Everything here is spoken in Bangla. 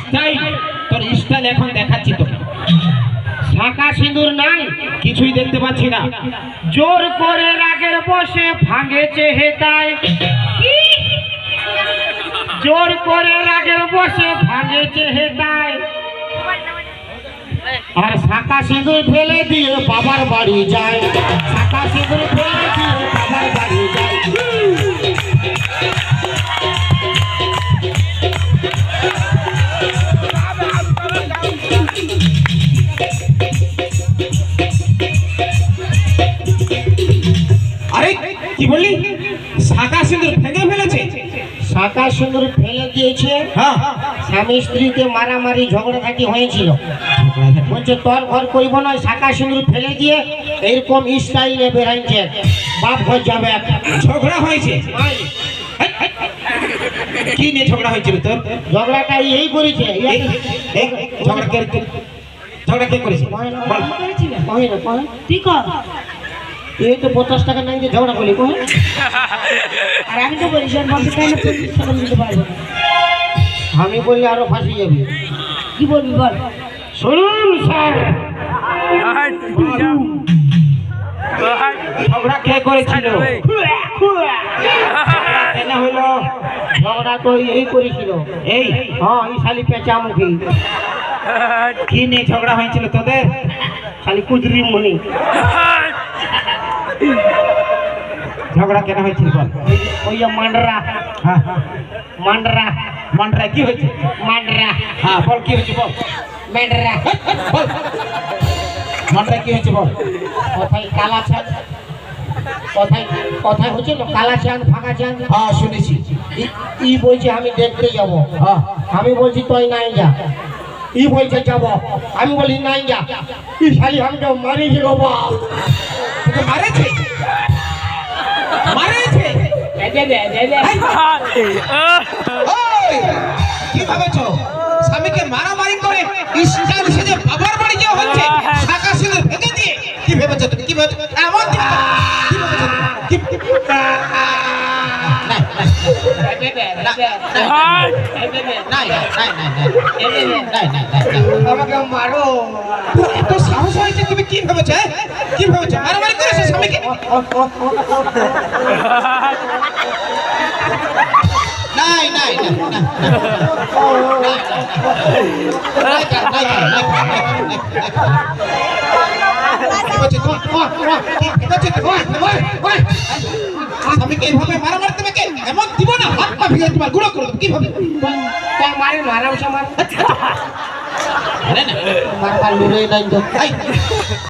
স্টাইল, তোর স্টাইল এখন দেখাচ্ছি তোকে। শাঁখা সিঁদুর নাই, কিছুই দেখতে পাচ্ছি না। জোর করে রাগের বসে ভাঙেছে হেতায়, জোর করে রাগের বসে ভাঙেছে হেতায়, আর শাঁখা সিঁদুর ফেলে দিয়ে বাবার বাড়ি যায়, শাঁখা সিঁদুর ফেলে দিয়ে বাবার বাড়ি যায়। আরে কি বললি? শাঁখা সিঁদুর ভেঙে ফেলেছে? শাঁখা সিঁদুর ফেলে দিয়েছে। হ্যাঁ, স্বামী স্ত্রীতে মারামারি ঝগড়াঝাটি হয়েছিল, বলছে তোর ঘর করব না, শাঁখা সিঁদুর ফেলে দিয়ে এইরকম স্টাইলে বেরাইছে, বাপ ঘর যাবে। ঝগড়া হয়েছে? কি নিয়ে ঝগড়া হয়েছিল তোর? ঝগড়াটা এই করেছে। ঝগড়া কে করেছে? ঠিক এই তো 50 টাকা নাই যে ঝগড়া করলি, আর আমি তো বলি দিতে পারবো। আমি বললে আরো ফাঁসি যাবি। কি বলবি বল? শুনুন স্যার, ঝগড়া কে করেছিল? কেন হলো ঝগড়া তো এই করেছিল। এই হ্যাঁ, এই শালি পেঁচামুখী। কি নিয়ে ঝগড়া হয়েছিল তোদের? শালি কুদরি মনি। ঝগড়া কেন হয়েছিল বল? ওই যে মান্ডরা। হ্যাঁ, মান্ডরা। মান্ডরা কি হয়েছে? মান্ডরা। হ্যাঁ বল, কি হয়েছে বল? মান্ডরা। বল, মান্ডরা কি হয়েছে বল? কথায় কালা চাঁদ, কথায় হচ্ছে তো কালা চাঁদ ফাঁকা চাঁদ। হ্যাঁ শুনেছি। ই বলছে আমি দেখতে যাব, হ্যাঁ, আমি বলছি তুই নাই যা। ই বলছে যাব, আমি বলি নাই যা। ই শালি আমাকে মারিছে গো বাপ। তোকে মারেছে? মারেছে? ওই, কি ভাবেছো? স্বামীকে মারামারি করে স্টাইল সেজে বাবার বাড়ি যাওয়া হচ্ছে, শাঁখা সিঁদুর ভেঙে দিয়ে? কি ভেবেছো তুমি? কি ভেবেছো? এমন কি ভেবেছো? আমাকে মারো। এত সাহস হয়েছে? তুমি কি ভেবেছো? কি ভেবেছো? মারামারি করেছো স্বামীকে? নাই নাই স্বামীকে এইভাবে মারামারি, তোমাকে এমন দিব না, হাত পা ভেঙে তোমার গুঁড়ো করে দেবো। কিভাবে মারে মারাম সে মার আরে না মারবার লড়াই নাই তো।